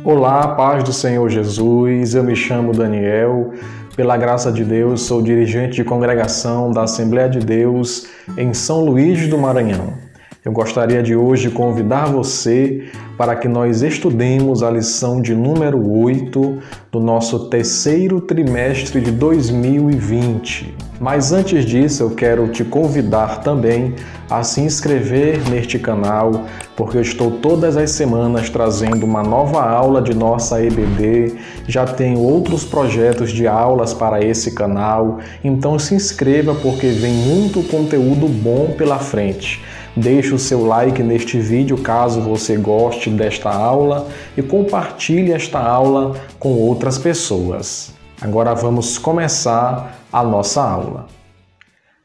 Olá, paz do Senhor Jesus, eu me chamo Daniel, pela graça de Deus sou dirigente de congregação da Assembleia de Deus em São Luís do Maranhão. Eu gostaria de hoje convidar você para que nós estudemos a lição de número 8 do nosso terceiro trimestre de 2020. Mas antes disso, eu quero te convidar também a se inscrever neste canal, porque eu estou todas as semanas trazendo uma nova aula de nossa EBD, já tenho outros projetos de aulas para esse canal, então se inscreva porque vem muito conteúdo bom pela frente. Deixe o seu like neste vídeo caso você goste desta aula e compartilhe esta aula com outras pessoas. Agora vamos começar a nossa aula.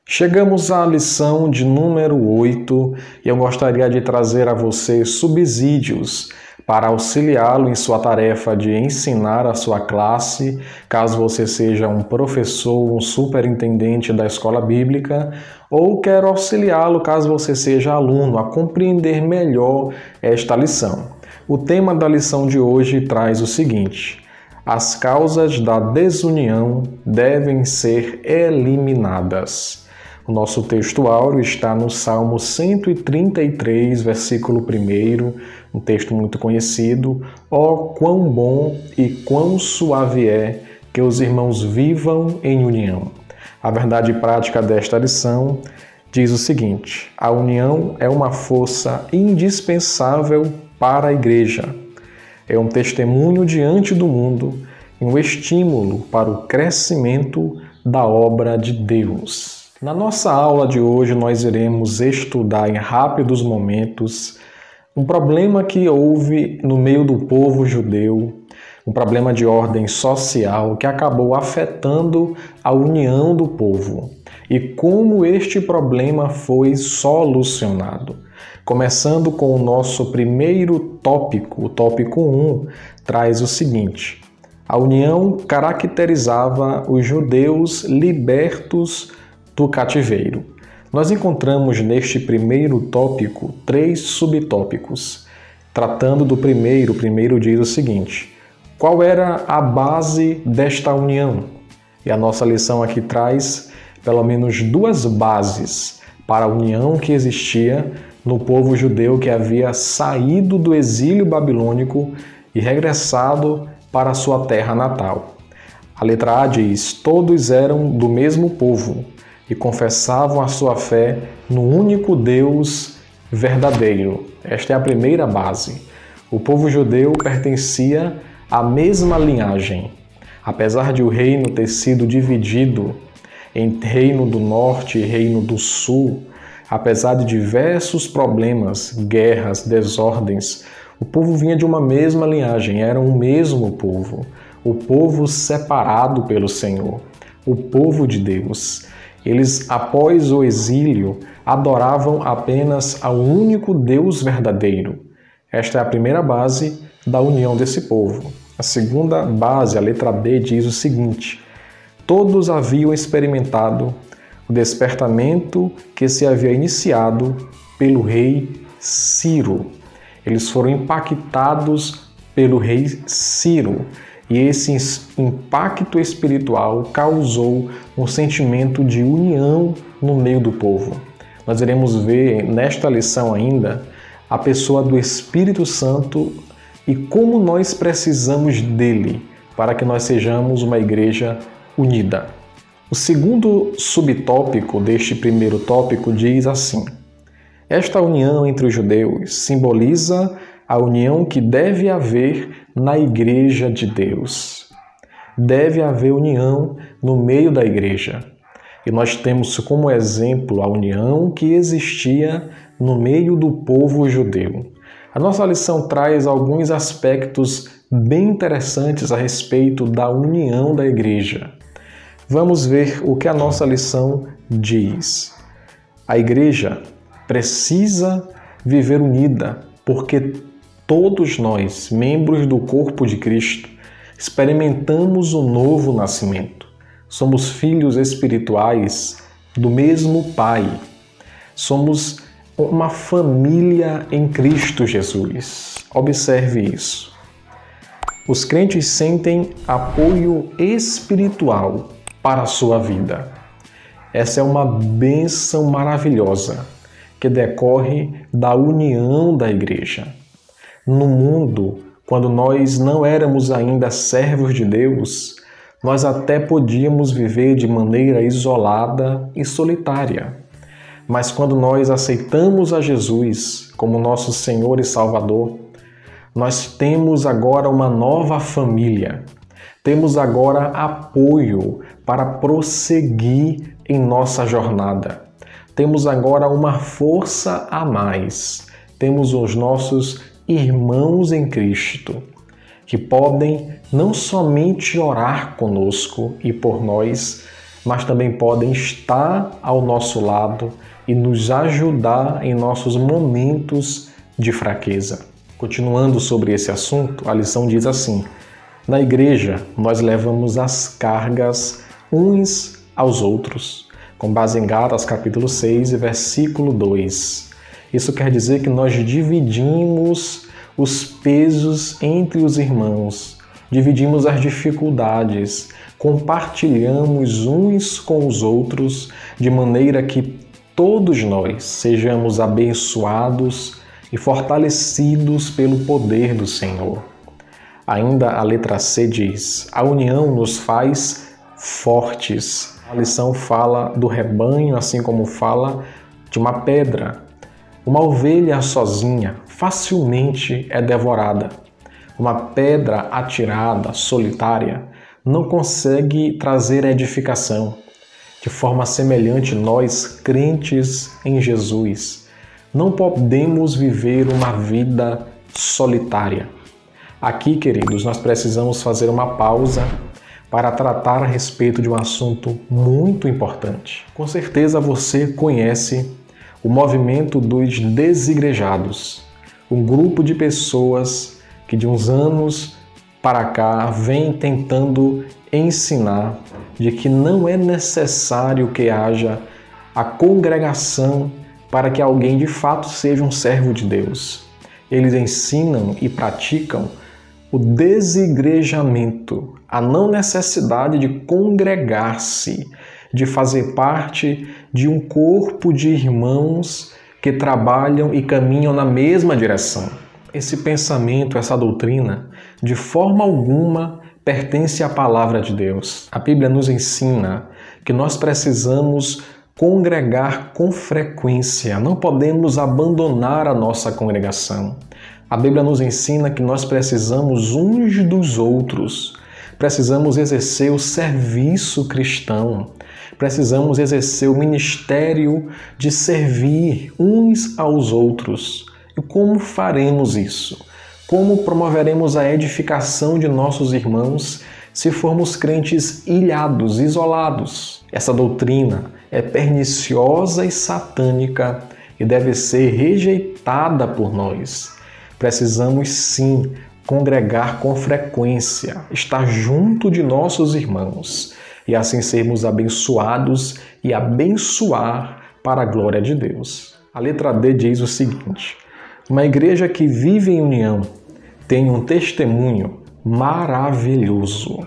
Chegamos à lição de número 8 e eu gostaria de trazer a você subsídios para auxiliá-lo em sua tarefa de ensinar a sua classe, caso você seja um professor, um superintendente da escola bíblica, ou quero auxiliá-lo caso você seja aluno a compreender melhor esta lição. O tema da lição de hoje traz o seguinte: as causas da desunião devem ser eliminadas. O nosso texto áureo está no Salmo 133, versículo 1, um texto muito conhecido. Ó, quão bom e quão suave é que os irmãos vivam em união. A verdade prática desta lição diz o seguinte: a união é uma força indispensável para a igreja. É um testemunho diante do mundo e um estímulo para o crescimento da obra de Deus. Na nossa aula de hoje, nós iremos estudar em rápidos momentos um problema que houve no meio do povo judeu, um problema de ordem social que acabou afetando a união do povo e como este problema foi solucionado. Começando com o nosso primeiro tópico, o tópico 1, traz o seguinte: a união caracterizava os judeus libertos do cativeiro. Nós encontramos neste primeiro tópico 3 subtópicos. Tratando do primeiro, o primeiro diz o seguinte: qual era a base desta união? E a nossa lição aqui traz pelo menos 2 bases para a união que existia no povo judeu que havia saído do exílio babilônico e regressado para a sua terra natal. A letra A diz: todos eram do mesmo povo e confessavam a sua fé no único Deus verdadeiro. Esta é a primeira base. O povo judeu pertencia à mesma linhagem. Apesar de o reino ter sido dividido em reino do norte e reino do sul, apesar de diversos problemas, guerras, desordens, o povo vinha de uma mesma linhagem, era um mesmo povo, o povo separado pelo Senhor, o povo de Deus. Eles, após o exílio, adoravam apenas ao único Deus verdadeiro. Esta é a primeira base da união desse povo. A segunda base, a letra B, diz o seguinte: todos haviam experimentado o despertamento que se havia iniciado pelo rei Ciro. Eles foram impactados pelo rei Ciro. E esse impacto espiritual causou um sentimento de união no meio do povo. Nós iremos ver nesta lição ainda a pessoa do Espírito Santo e como nós precisamos dele para que nós sejamos uma igreja unida. O segundo subtópico deste primeiro tópico diz assim: esta união entre os judeus simboliza a união que deve haver na igreja de Deus. Deve haver união no meio da igreja. E nós temos como exemplo a união que existia no meio do povo judeu. A nossa lição traz alguns aspectos bem interessantes a respeito da união da igreja. Vamos ver o que a nossa lição diz. A igreja precisa viver unida, porque todos nós, membros do corpo de Cristo, experimentamos o novo nascimento. Somos filhos espirituais do mesmo Pai. Somos uma família em Cristo Jesus. Observe isso. Os crentes sentem apoio espiritual para a sua vida. Essa é uma bênção maravilhosa que decorre da união da igreja. No mundo, quando nós não éramos ainda servos de Deus, nós até podíamos viver de maneira isolada e solitária. Mas quando nós aceitamos a Jesus como nosso Senhor e Salvador, nós temos agora uma nova família. Temos agora apoio para prosseguir em nossa jornada. Temos agora uma força a mais. Temos os nossos irmãos em Cristo, que podem não somente orar conosco e por nós, mas também podem estar ao nosso lado e nos ajudar em nossos momentos de fraqueza. Continuando sobre esse assunto, a lição diz assim: na igreja, nós levamos as cargas uns aos outros, com base em Gálatas capítulo 6, versículo 2. Isso quer dizer que nós dividimos os pesos entre os irmãos, dividimos as dificuldades, compartilhamos uns com os outros, de maneira que todos nós sejamos abençoados e fortalecidos pelo poder do Senhor. Ainda a letra C diz: a união nos faz fortes. A lição fala do rebanho, assim como fala de uma pedra. Uma ovelha sozinha facilmente é devorada. Uma pedra atirada, solitária, não consegue trazer edificação. De forma semelhante, nós, crentes em Jesus, não podemos viver uma vida solitária. Aqui, queridos, nós precisamos fazer uma pausa para tratar a respeito de um assunto muito importante. Com certeza você conhece o movimento dos desigrejados, um grupo de pessoas que de uns anos para cá vem tentando ensinar de que não é necessário que haja a congregação para que alguém de fato seja um servo de Deus. Eles ensinam e praticam o desigrejamento, a não necessidade de congregar-se, de fazer parte de um corpo de irmãos que trabalham e caminham na mesma direção. Esse pensamento, essa doutrina, de forma alguma pertence à palavra de Deus. A Bíblia nos ensina que nós precisamos congregar com frequência, não podemos abandonar a nossa congregação. A Bíblia nos ensina que nós precisamos uns dos outros, precisamos exercer o serviço cristão, precisamos exercer o ministério de servir uns aos outros. E como faremos isso? Como promoveremos a edificação de nossos irmãos se formos crentes ilhados, isolados? Essa doutrina é perniciosa e satânica e deve ser rejeitada por nós. Precisamos sim congregar com frequência, estar junto de nossos irmãos e assim sermos abençoados e abençoar para a glória de Deus. A letra D diz o seguinte: uma igreja que vive em união tem um testemunho maravilhoso.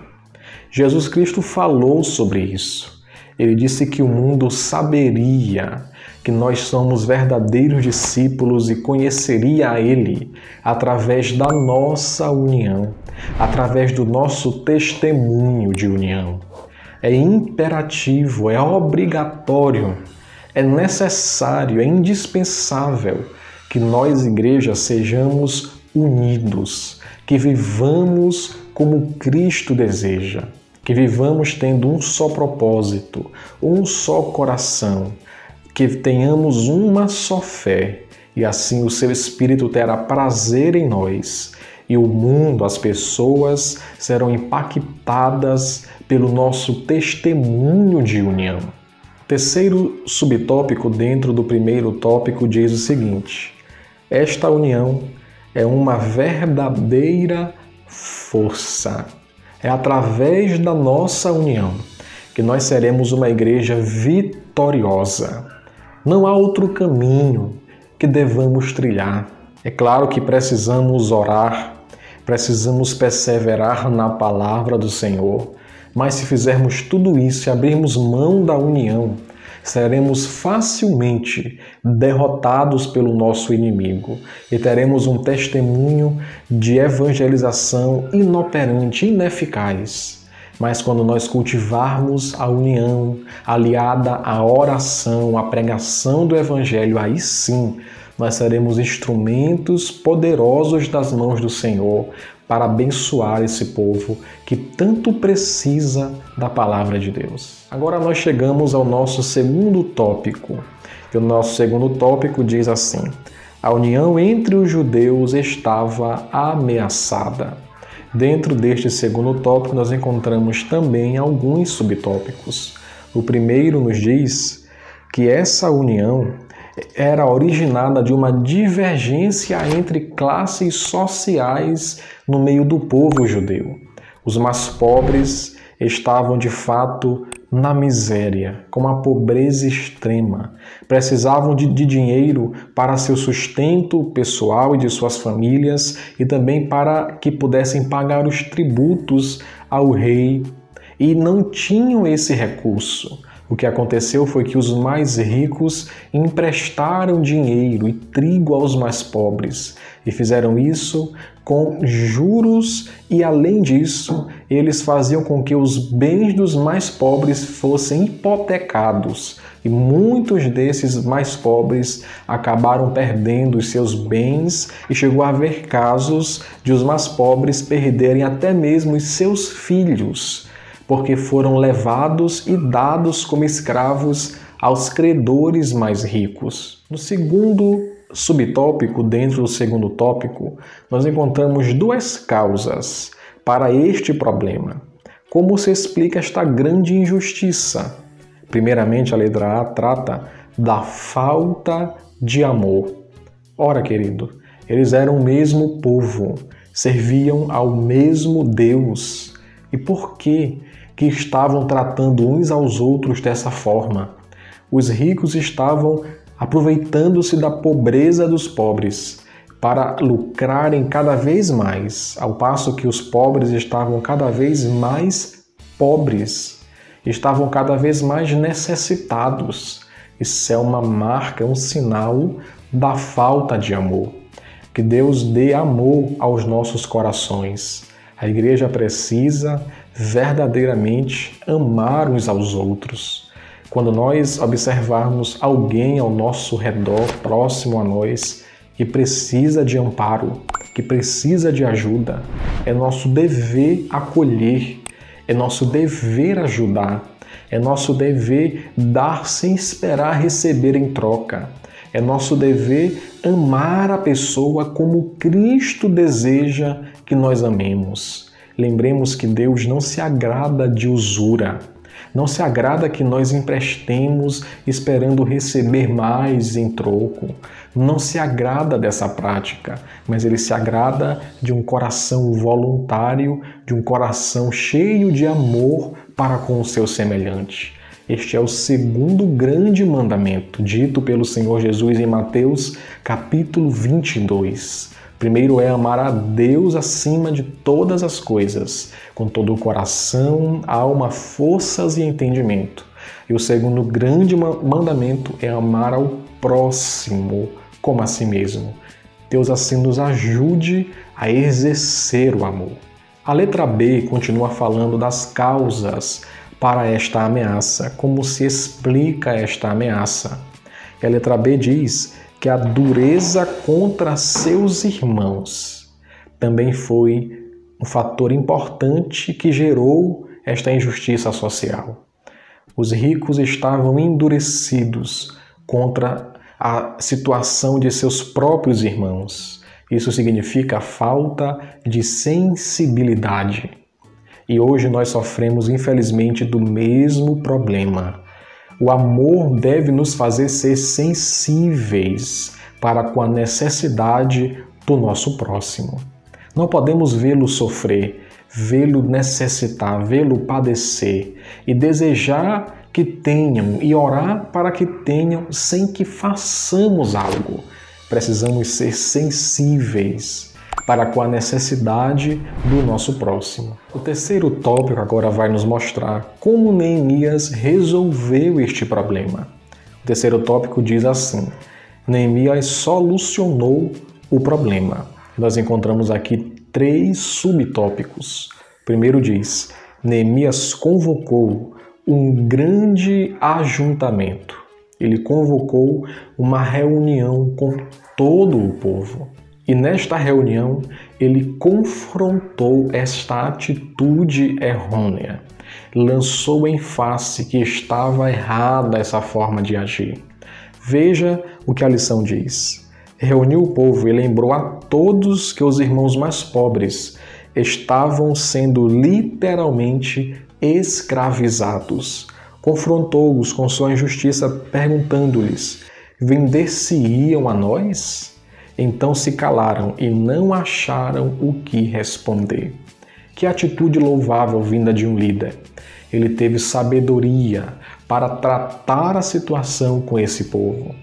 Jesus Cristo falou sobre isso. Ele disse que o mundo saberia que nós somos verdadeiros discípulos e conheceria a Ele através da nossa união, através do nosso testemunho de união. É imperativo, é obrigatório, é necessário, é indispensável que nós, igreja, sejamos unidos, que vivamos como Cristo deseja, que vivamos tendo um só propósito, um só coração, que tenhamos uma só fé, e assim o seu Espírito terá prazer em nós, e o mundo, as pessoas serão impactadas pelo nosso testemunho de união. Terceiro subtópico dentro do primeiro tópico diz o seguinte: esta união é uma verdadeira força. É através da nossa união que nós seremos uma igreja vitoriosa. Não há outro caminho que devamos trilhar. É claro que precisamos orar, Precisamos perseverar na palavra do Senhor. Mas se fizermos tudo isso e abrirmos mão da união, seremos facilmente derrotados pelo nosso inimigo e teremos um testemunho de evangelização inoperante, ineficaz. Mas quando nós cultivarmos a união, aliada à oração, à pregação do Evangelho, aí sim nós seremos instrumentos poderosos das mãos do Senhor para abençoar esse povo que tanto precisa da palavra de Deus. Agora nós chegamos ao nosso segundo tópico. E o nosso segundo tópico diz assim: a união entre os judeus estava ameaçada. Dentro deste segundo tópico, nós encontramos também alguns subtópicos. O primeiro nos diz que essa união era originada de uma divergência entre classes sociais no meio do povo judeu. Os mais pobres estavam, de fato, na miséria, com uma pobreza extrema. Precisavam de dinheiro para seu sustento pessoal e de suas famílias e também para que pudessem pagar os tributos ao rei. E não tinham esse recurso. O que aconteceu foi que os mais ricos emprestaram dinheiro e trigo aos mais pobres e fizeram isso com juros e, além disso, eles faziam com que os bens dos mais pobres fossem hipotecados e muitos desses mais pobres acabaram perdendo os seus bens e chegou a haver casos de os mais pobres perderem até mesmo os seus filhos, porque foram levados e dados como escravos aos credores mais ricos. No segundo subtópico, dentro do segundo tópico, nós encontramos duas causas para este problema. Como se explica esta grande injustiça? Primeiramente, a letra A trata da falta de amor. Ora, querido, eles eram o mesmo povo, serviam ao mesmo Deus. E por que estavam tratando uns aos outros dessa forma? Os ricos estavam aproveitando-se da pobreza dos pobres para lucrarem cada vez mais, ao passo que os pobres estavam cada vez mais pobres, estavam cada vez mais necessitados. Isso é uma marca, um sinal da falta de amor. Que Deus dê amor aos nossos corações. A igreja precisa verdadeiramente amar uns aos outros. Quando nós observarmos alguém ao nosso redor, próximo a nós, que precisa de amparo, que precisa de ajuda, é nosso dever acolher, é nosso dever ajudar, é nosso dever dar sem esperar receber em troca. É nosso dever amar a pessoa como Cristo deseja que nós amemos. Lembremos que Deus não se agrada de usura. Não se agrada que nós emprestemos esperando receber mais em troco. Não se agrada dessa prática, mas Ele se agrada de um coração voluntário, de um coração cheio de amor para com o seu semelhante. Este é o segundo grande mandamento dito pelo Senhor Jesus em Mateus capítulo 22. Primeiro é amar a Deus acima de todas as coisas, com todo o coração, alma, forças e entendimento. E o segundo grande mandamento é amar ao próximo como a si mesmo. Deus assim nos ajude a exercer o amor. A letra B continua falando das causas para esta ameaça, como se explica esta ameaça. E a letra B diz que a dureza contra seus irmãos também foi um fator importante que gerou esta injustiça social. Os ricos estavam endurecidos contra a situação de seus próprios irmãos. Isso significa a falta de sensibilidade. E hoje nós sofremos, infelizmente, do mesmo problema. O amor deve nos fazer ser sensíveis para com a necessidade do nosso próximo. Não podemos vê-lo sofrer, vê-lo necessitar, vê-lo padecer e desejar que tenham e orar para que tenham sem que façamos algo. Precisamos ser sensíveis para com a necessidade do nosso próximo. O terceiro tópico agora vai nos mostrar como Neemias resolveu este problema. O terceiro tópico diz assim: Neemias solucionou o problema. Nós encontramos aqui 3 subtópicos. O primeiro diz: Neemias convocou um grande ajuntamento. Ele convocou uma reunião com todo o povo. E nesta reunião, ele confrontou esta atitude errônea. Lançou em face que estava errada essa forma de agir. Veja o que a lição diz. Reuniu o povo e lembrou a todos que os irmãos mais pobres estavam sendo literalmente escravizados. Confrontou-os com sua injustiça, perguntando-lhes: vender-se-iam a nós? Então se calaram e não acharam o que responder. Que atitude louvável vinda de um líder! Ele teve sabedoria para tratar a situação com esse povo.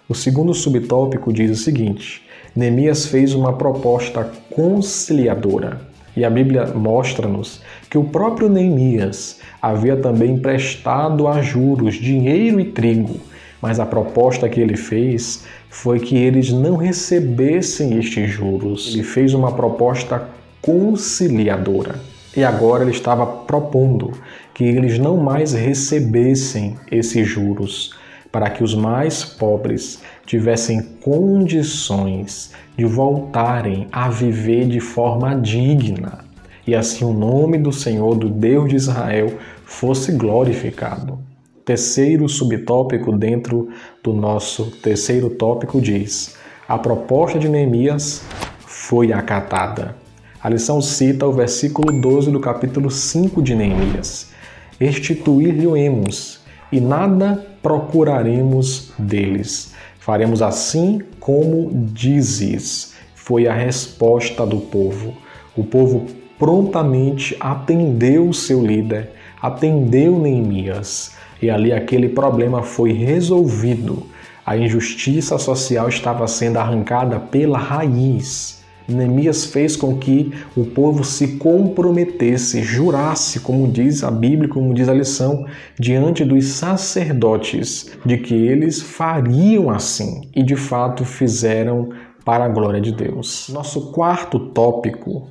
O segundo subtópico diz o seguinte: Neemias fez uma proposta conciliadora. E a Bíblia mostra-nos que o próprio Neemias havia também emprestado a juros dinheiro e trigo, mas a proposta que ele fez foi que eles não recebessem estes juros. Ele fez uma proposta conciliadora. E agora ele estava propondo que eles não mais recebessem esses juros, para que os mais pobres tivessem condições de voltarem a viver de forma digna, e assim o nome do Senhor, do Deus de Israel, fosse glorificado. Terceiro subtópico dentro do nosso terceiro tópico diz: a proposta de Neemias foi acatada. A lição cita o versículo 12 do capítulo 5 de Neemias: restituir-lhe-emos e nada procuraremos deles. Faremos assim como dizes. Foi a resposta do povo. O povo prontamente atendeu o seu líder, atendeu Neemias, e ali aquele problema foi resolvido. A injustiça social estava sendo arrancada pela raiz. Neemias fez com que o povo se comprometesse, jurasse, como diz a Bíblia, como diz a lição, diante dos sacerdotes, de que eles fariam assim, e de fato fizeram para a glória de Deus. Nosso quarto tópico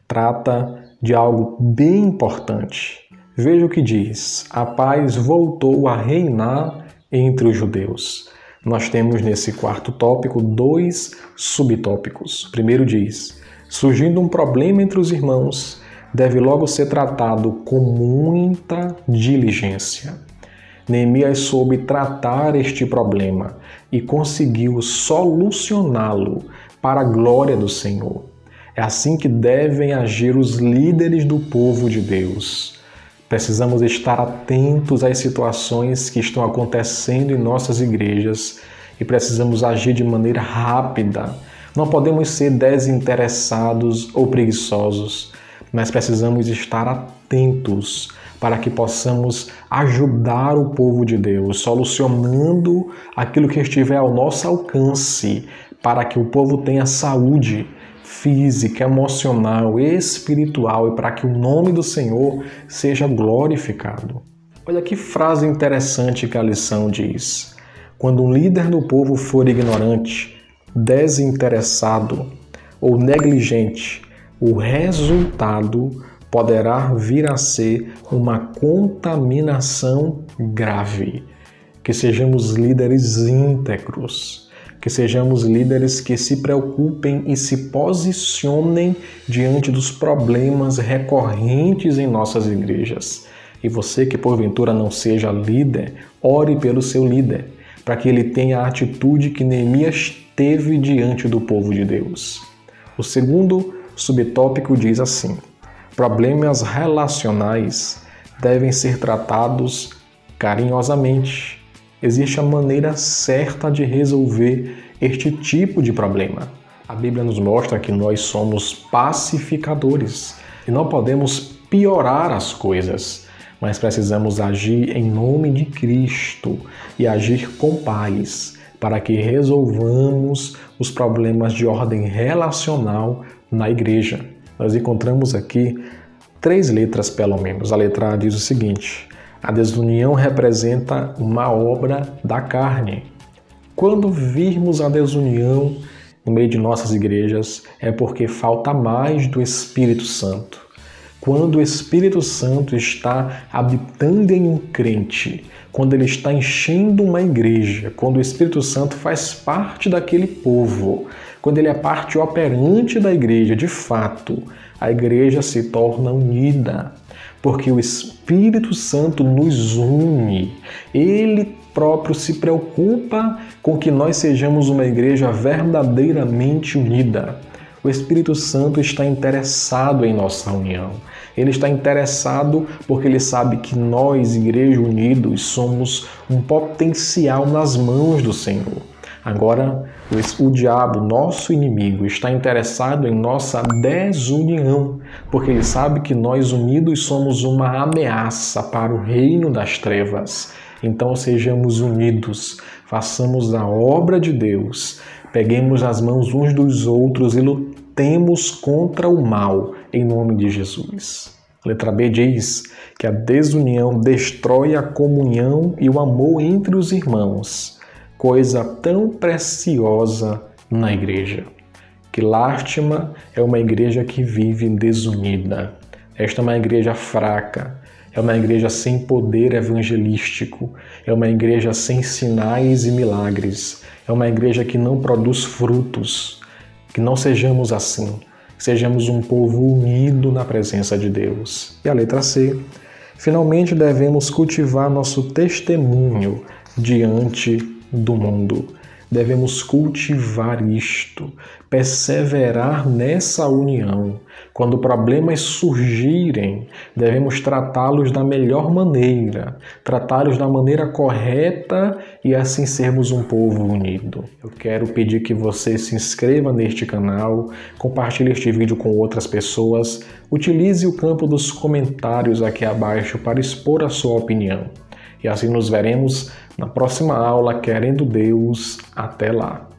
trata de algo bem importante. Veja o que diz: a paz voltou a reinar entre os judeus. Nós temos nesse quarto tópico 2 subtópicos. O primeiro diz: surgindo um problema entre os irmãos, deve logo ser tratado com muita diligência. Neemias soube tratar este problema e conseguiu solucioná-lo para a glória do Senhor. É assim que devem agir os líderes do povo de Deus. Precisamos estar atentos às situações que estão acontecendo em nossas igrejas e precisamos agir de maneira rápida. Não podemos ser desinteressados ou preguiçosos, mas precisamos estar atentos para que possamos ajudar o povo de Deus, solucionando aquilo que estiver ao nosso alcance, para que o povo tenha saúde física, emocional, espiritual e para que o nome do Senhor seja glorificado. Olha que frase interessante que a lição diz: quando um líder do povo for ignorante, desinteressado ou negligente, o resultado poderá vir a ser uma contaminação grave. Que sejamos líderes íntegros, que sejamos líderes que se preocupem e se posicionem diante dos problemas recorrentes em nossas igrejas. E você que porventura não seja líder, ore pelo seu líder, para que ele tenha a atitude que Neemias teve diante do povo de Deus. O segundo subtópico diz assim: problemas relacionais devem ser tratados carinhosamente. Existe a maneira certa de resolver este tipo de problema. A Bíblia nos mostra que nós somos pacificadores e não podemos piorar as coisas, mas precisamos agir em nome de Cristo e agir com paz para que resolvamos os problemas de ordem relacional na igreja. Nós encontramos aqui 3 letras, pelo menos. A letra A diz o seguinte: a desunião representa uma obra da carne. Quando virmos a desunião no meio de nossas igrejas, é porque falta mais do Espírito Santo. Quando o Espírito Santo está habitando em um crente, quando ele está enchendo uma igreja, quando o Espírito Santo faz parte daquele povo, quando ele é parte operante da igreja, de fato, a igreja se torna unida, porque o Espírito Santo nos une. Ele próprio se preocupa com que nós sejamos uma igreja verdadeiramente unida. O Espírito Santo está interessado em nossa união. Ele está interessado porque ele sabe que nós, Igreja Unidos, somos um potencial nas mãos do Senhor. Agora, o diabo, nosso inimigo, está interessado em nossa desunião, porque ele sabe que nós unidos somos uma ameaça para o reino das trevas. Então, sejamos unidos, façamos a obra de Deus, peguemos as mãos uns dos outros e lutemos contra o mal, em nome de Jesus. A letra B diz que a desunião destrói a comunhão e o amor entre os irmãos, coisa tão preciosa na igreja. Que lástima é uma igreja que vive desunida. Esta é uma igreja fraca, é uma igreja sem poder evangelístico, é uma igreja sem sinais e milagres, é uma igreja que não produz frutos. Que não sejamos assim, sejamos um povo unido na presença de Deus. E a letra C, finalmente devemos cultivar nosso testemunho diante do mundo. Devemos cultivar isto, perseverar nessa união. Quando problemas surgirem, devemos tratá-los da melhor maneira, tratá-los da maneira correta e assim sermos um povo unido. Eu quero pedir que você se inscreva neste canal, compartilhe este vídeo com outras pessoas, utilize o campo dos comentários aqui abaixo para expor a sua opinião. E assim nos veremos na próxima aula, querendo Deus. Até lá!